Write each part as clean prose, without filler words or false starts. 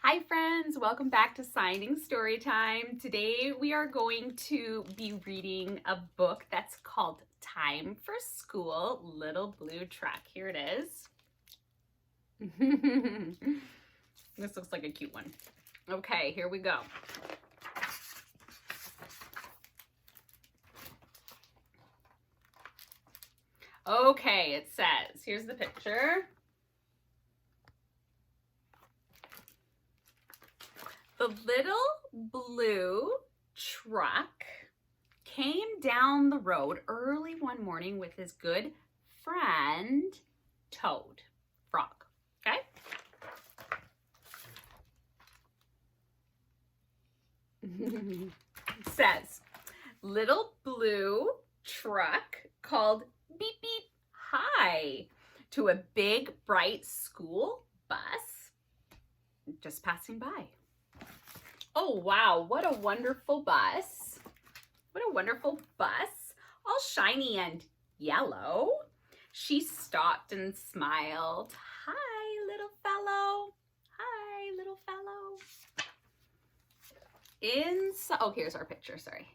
Hi friends, welcome back to Signing Storytime. Today we are going to be reading a book that's called Time for School, Little Blue Truck. Here it is. This looks like a cute one. Okay, here we go. Okay, it says, here's the picture. The little blue truck came down the road early one morning with his good friend, Toad, Frog, okay? It says, little blue truck called beep beep hi to a big bright school bus just passing by. Oh, wow, what a wonderful bus. What a wonderful bus, all shiny and yellow. She stopped and smiled. Hi, little fellow. Hi, little fellow. Inside, oh, here's our picture, sorry.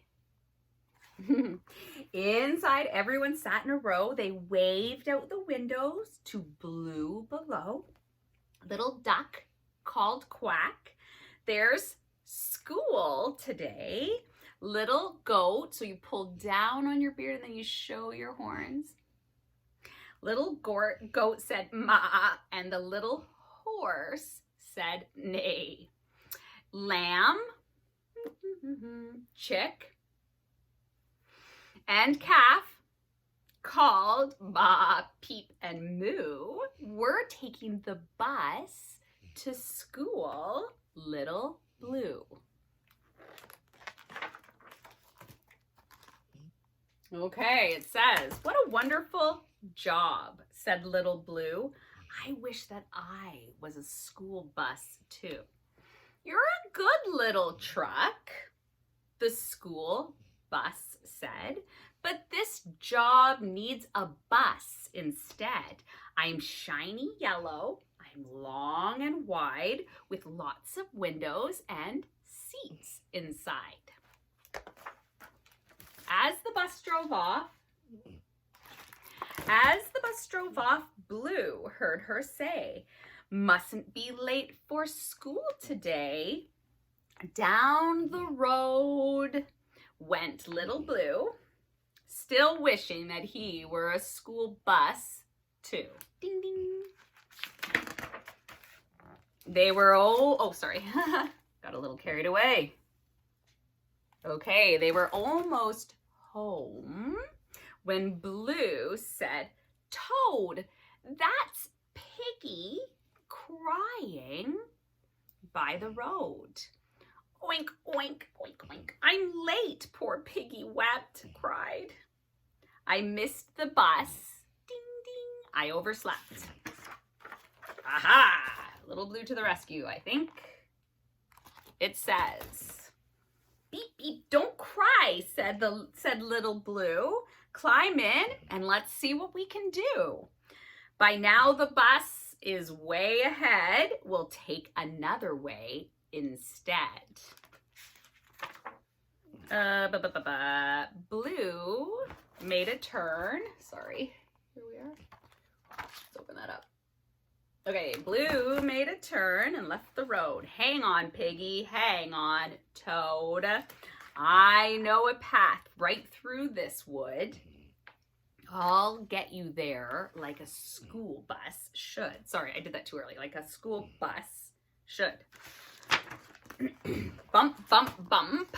Inside, everyone sat in a row. They waved out the windows to blue below. Little duck called quack. There's school today. Little goat, so you pull down on your beard and then you show your horns. Little goat said ma, and the little horse said neigh. Lamb, chick, and calf called ba, peep, and moo. We're taking the bus to school, little blue. Okay, it says, what a wonderful job, said little blue. I wish that I was a school bus too. You're a good little truck, the school bus said, but this job needs a bus instead. I'm shiny yellow, I'm long and wide with lots of windows and seats inside. As the bus drove off, Blue heard her say, mustn't be late for school today. Down the road went little Blue, still wishing that he were a school bus too. Ding, ding. They were got a little carried away. Okay, they were almost home when Blue said, Toad, that's Piggy crying by the road. Oink, oink, oink, oink. I'm late, poor Piggy wept, cried. I missed the bus. Ding, ding. I overslept. Aha! Little Blue to the rescue, I think. It says, beep, beep, don't cry, said little Blue. Climb in and let's see what we can do. By now the bus is way ahead. We'll take another way instead. Blue made a turn. Sorry, here we are. Let's open that up. Okay, Blue made a turn and left the road. Hang on, Piggy, hang on, Toad. I know a path right through this wood. I'll get you there like a school bus should. Sorry, I did that too early. Like a school bus should. Bump, bump, bump.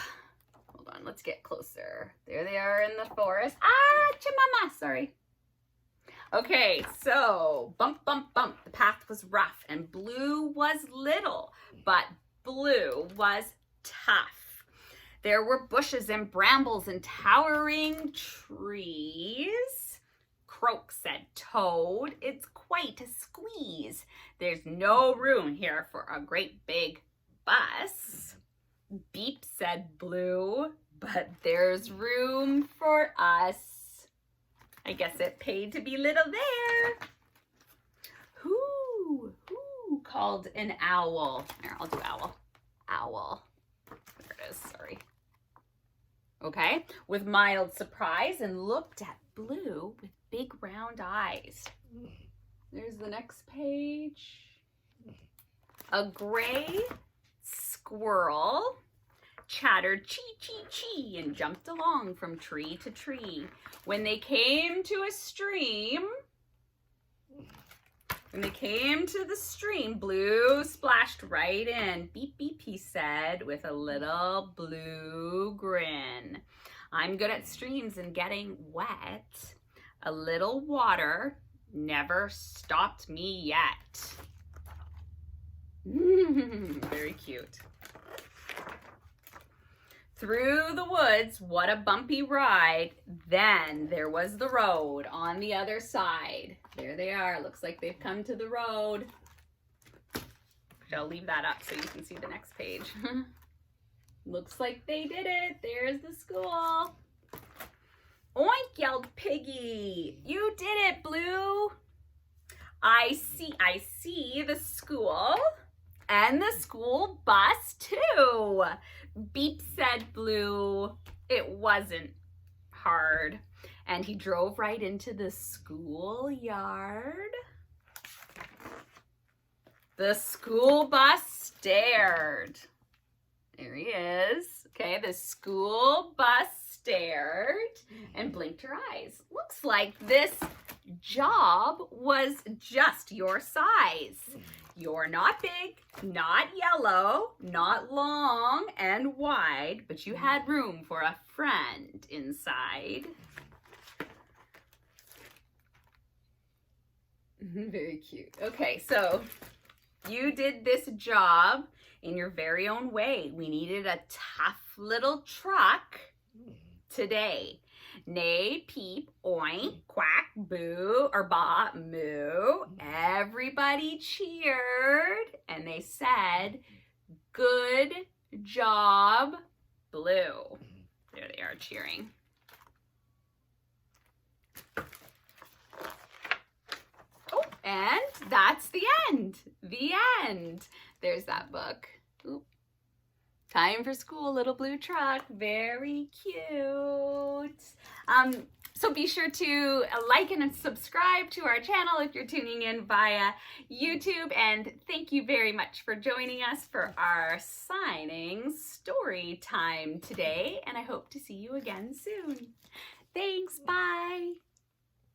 Hold on, let's get closer. There they are in the forest. Ah, chimama, sorry. Okay, so bump, bump, bump. The path was rough and Blue was little, but Blue was tough. There were bushes and brambles and towering trees. Croak, said Toad, it's quite a squeeze. There's no room here for a great big bus. Beep, said Blue, but there's room for us. I guess it paid to be little there. Hoo, hoo, called an owl. Here, I'll do owl. Owl. There it is, sorry. Okay, with mild surprise and looked at Blue with big round eyes. There's the next page. A gray squirrel chattered chee chee chee and jumped along from tree to tree. When they came to a stream, Blue splashed right in. Beep, beep, he said with a little blue grin. I'm good at streams and getting wet. A little water never stopped me yet. Very cute. Through the woods, what a bumpy ride. Then there was the road on the other side. There they are. Looks like they've come to the road. I'll leave that up so you can see the next page. Looks like they did it. There's the school. Oink, yelled Piggy. You did it, Blue. I see the school and the school bus too. Beep, said Blue. It wasn't hard. And he drove right into the schoolyard. The school bus stared. There he is. Okay, the school bus stared and blinked her eyes. Looks like this job was just your size. You're not big, not yellow, not long and wide, but you had room for a friend inside. Very cute. Okay, so you did this job in your very own way. We needed a tough little truck today. Neigh, peep, oink, quack, boo, or baa, moo. Everybody cheered and they said, good job, Blue. There they are cheering. Oh, and that's the end. The end. There's that book. Oop. Time for school, little blue truck. Very cute. So be sure to like and subscribe to our channel if you're tuning in via YouTube. And thank you very much for joining us for our signing story time today. And I hope to see you again soon. Thanks. Bye.